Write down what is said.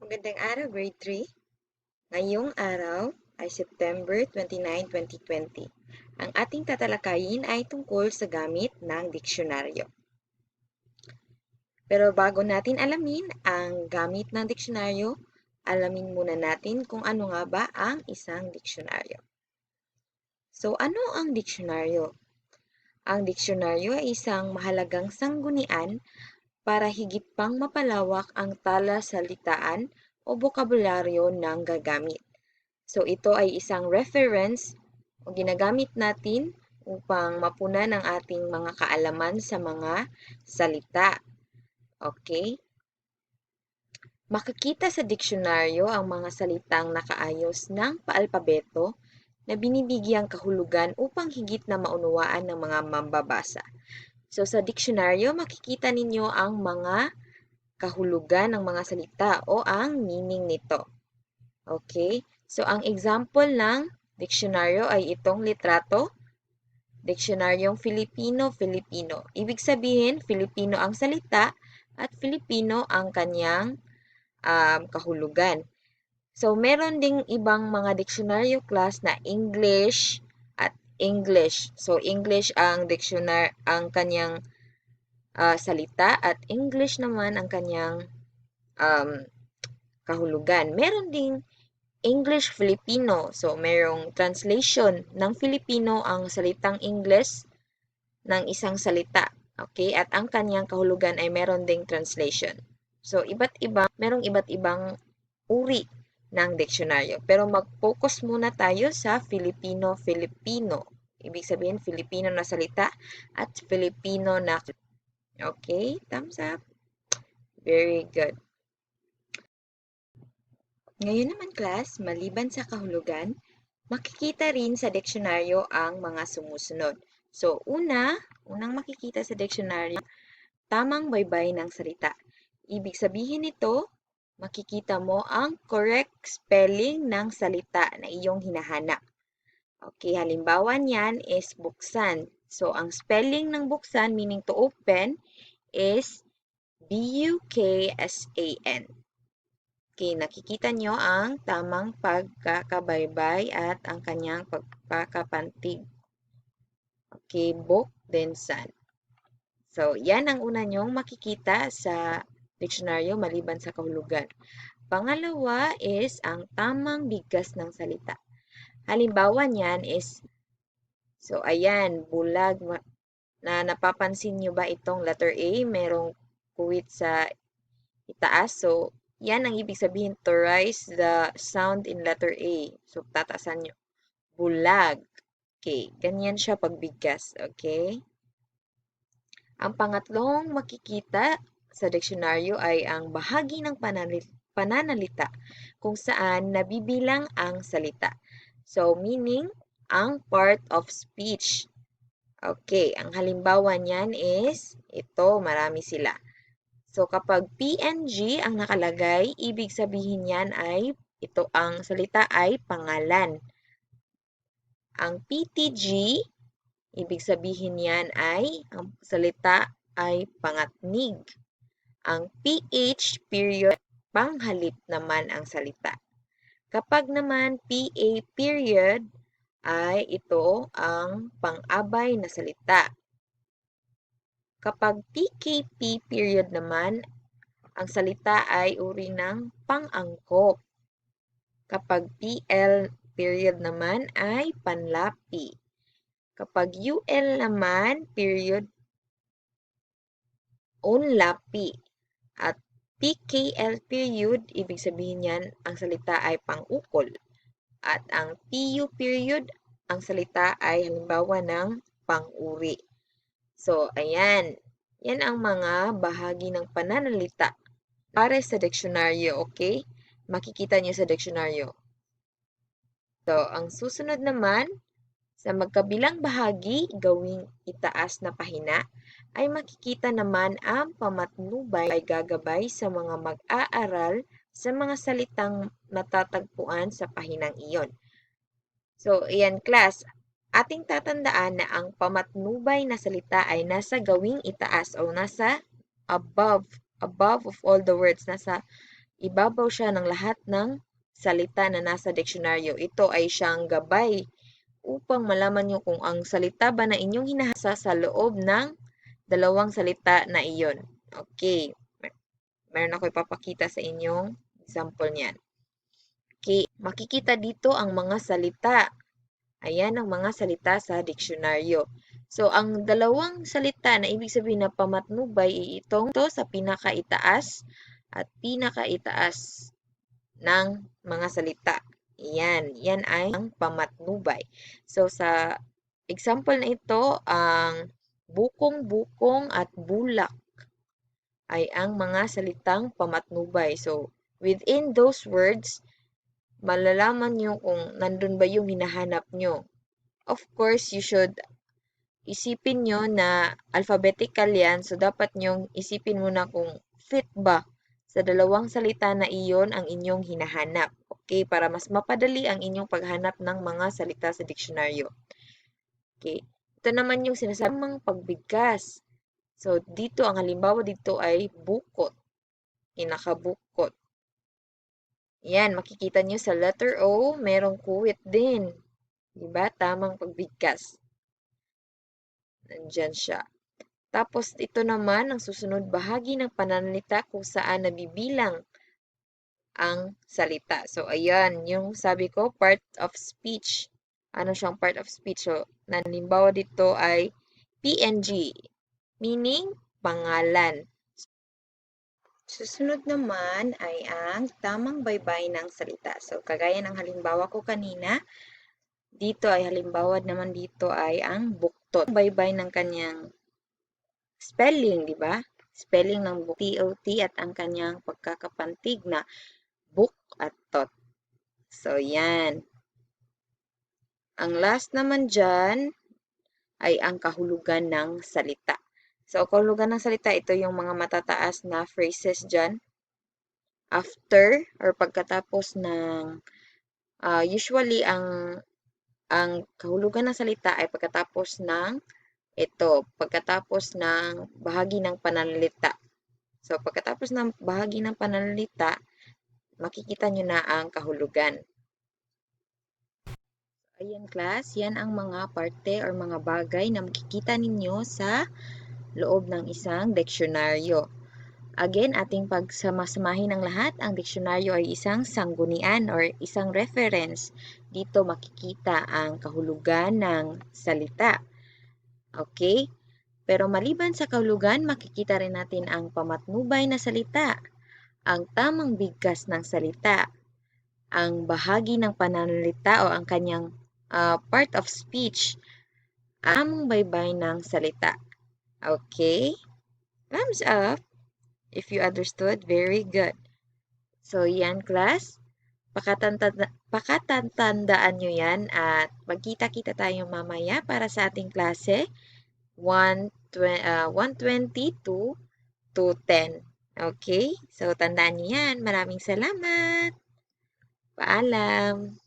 Magandang araw, Grade 3. Ngayong araw ay September 29, 2020. Ang ating tatalakayin ay tungkol sa gamit ng diksyonaryo. Pero bago natin alamin ang gamit ng diksyonaryo, alamin muna natin kung ano nga ba ang isang diksyonaryo. So, ano ang diksyonaryo? Ang diksyonaryo ay isang mahalagang sanggunian para higit pang mapalawak ang talasalitaan o bokabularyo ng gagamit. So, ito ay isang reference o ginagamit natin upang mapunan ang ating mga kaalaman sa mga salita. Okay? Makikita sa diksyonaryo ang mga salitang nakaayos ng paalpabeto na binibigyang kahulugan upang higit na maunawaan ng mga mambabasa. So, sa diksyonaryo, makikita ninyo ang mga kahulugan ng mga salita o ang meaning nito. Okay? So, ang example ng diksyonaryo ay itong litrato. Diksionaryong Filipino-Filipino. Ibig sabihin, Filipino ang salita at Filipino ang kanyang kahulugan. So, meron ding ibang mga diksyonaryo class na English at English. So, English ang ang kanyang salita at English naman ang kanyang um, kahulugan. Meron ding English-Filipino. So, merong translation ng Filipino ang salitang English ng isang salita. Okay? At ang kanyang kahulugan ay meron ding translation. So, merong iba't ibang uri ng diksyonaryo. Pero mag-focus muna tayo sa Filipino-Filipino. Ibig sabihin, Filipino na salita at Filipino na. Okay? Thumbs up. Very good. Ngayon naman class, maliban sa kahulugan, makikita rin sa diksyonaryo ang mga sumusunod. So, unang makikita sa diksyonaryo, tamang baybay ng salita. Ibig sabihin nito, makikita mo ang correct spelling ng salita na iyong hinahanap. Okay, halimbawa niyan is buksan. So, ang spelling ng buksan, meaning to open, is B-U-K-S-A-N. Okay, nakikita nyo ang tamang pagkakabaybay at ang kanyang pagkakapantig. Okay, book, then san. So, yan ang una nyong makikita sa diksyonaryo maliban sa kahulugan. Pangalawa is ang tamang bigkas ng salita. Halimbawa niyan is, so ayan, bulag na napapansin nyo ba itong letter A? Merong kuwit sa itaas. So, yan ang ibig sabihin to rise the sound in letter A. So, tataasan nyo. Bulag. Okay. Ganyan siya pagbigkas. Okay? Ang pangatlong makikita sa diksyonaryo ay ang bahagi ng pananalita kung saan nabibilang ang salita. So, meaning, ang part of speech. Okay. Ang halimbawa niyan is, ito, marami sila. So, kapag PNG ang nakalagay, ibig sabihin yan ay, ito ang salita ay pangalan. Ang PTG, ibig sabihin yan ay, ang salita ay pangatnig. Ang PH period, panghalip naman ang salita. Kapag naman PA period, ay ito ang pang-abay na salita. Kapag PKP period naman, ang salita ay uri ng pang-angkop. Kapag PL period naman ay panlapi. Kapag UL naman, period, unlapi. At PKL period, ibig sabihin yan, ang salita ay pang-ukol. At ang PU period, ang salita ay halimbawa ng pang-uri. So, ayan. Yan ang mga bahagi ng pananalita para sa diksyonaryo, okay? Makikita niyo sa diksyonaryo. So, ang susunod naman, sa magkabilang bahagi, gawing itaas na pahina, ay makikita naman ang pamatnubay ay gagabay sa mga mag-aaral sa mga salitang natatagpuan sa pahinang iyon. So, ayan class, ating tatandaan na ang pamatnubay na salita ay nasa gawing itaas o nasa above of all the words, nasa ibabaw siya ng lahat ng salita na nasa diksyonaryo. Ito ay siyang gabay upang malaman nyo kung ang salita ba na inyong hinahasa sa loob ng dalawang salita na iyon. Okay. Meron ako ipapakita sa inyong example niyan. Okay. Makikita dito ang mga salita. Ayan ang mga salita sa diksyonaryo. So, ang dalawang salita na ibig sabihin na pamatnubay ay itong to sa pinakaitaas at pinakaitaas ng mga salita. Yan. Yan ay ang pamatnubay. So, sa example na ito, ang bukong-bukong at bulak ay ang mga salitang pamatnubay. So, within those words, malalaman nyo kung nandun ba yung hinahanap nyo. Of course, you should isipin nyo na alphabetical yan. So, dapat nyong isipin muna kung fit ba sa dalawang salita na iyon ang inyong hinahanap. Okay, para mas mapadali ang inyong paghanap ng mga salita sa diksyonaryo. Okay, ito naman yung sinasabing pagbigkas. So, dito, ang halimbawa dito ay bukot. Kinakabukot. Yan, makikita nyo sa letter O, merong kuwit din. Diba? Tamang pagbigkas. Nandyan siya. Tapos, ito naman ang susunod bahagi ng pananalita kung saan nabibilang ang salita. So, ayan, yung sabi ko, part of speech. Ano siyang part of speech? So, halimbawa dito ay PNG, meaning pangalan. Susunod naman ay ang tamang baybay ng salita. So, kagaya ng halimbawa ko kanina, dito ay halimbawa naman dito ay ang buktot. Baybay ng kanyang spelling, di ba? Spelling ng book, T-O-T, at ang kanyang pagkakapantig na book at tot. So, yan. Ang last naman dyan ay ang kahulugan ng salita. So, kahulugan ng salita, ito yung mga matataas na phrases dyan. After or pagkatapos ng, usually, ang kahulugan ng salita ay pagkatapos ng pagkatapos ng bahagi ng pananalita. So, pagkatapos ng bahagi ng pananalita, makikita nyo na ang kahulugan. Ayan class, yan ang mga parte or mga bagay na makikita ninyo sa loob ng isang diksyonaryo. Again, ating pagsamasamahin ng lahat, ang diksyonaryo ay isang sanggunian or isang reference. Dito makikita ang kahulugan ng salita. Okay? Pero maliban sa kahulugan, makikita rin natin ang pamatnubay na salita, ang tamang bigkas ng salita, ang bahagi ng pananalita o ang kanyang part of speech, ang baybay ng salita. Okay? Thumbs up if you understood. Very good. So, yan class. Pakatandaan nyo yan at magkita-kita tayo mamaya para sa ating klase 120 to 210. Okay? So, tandaan nyo yan. Maraming salamat. Paalam.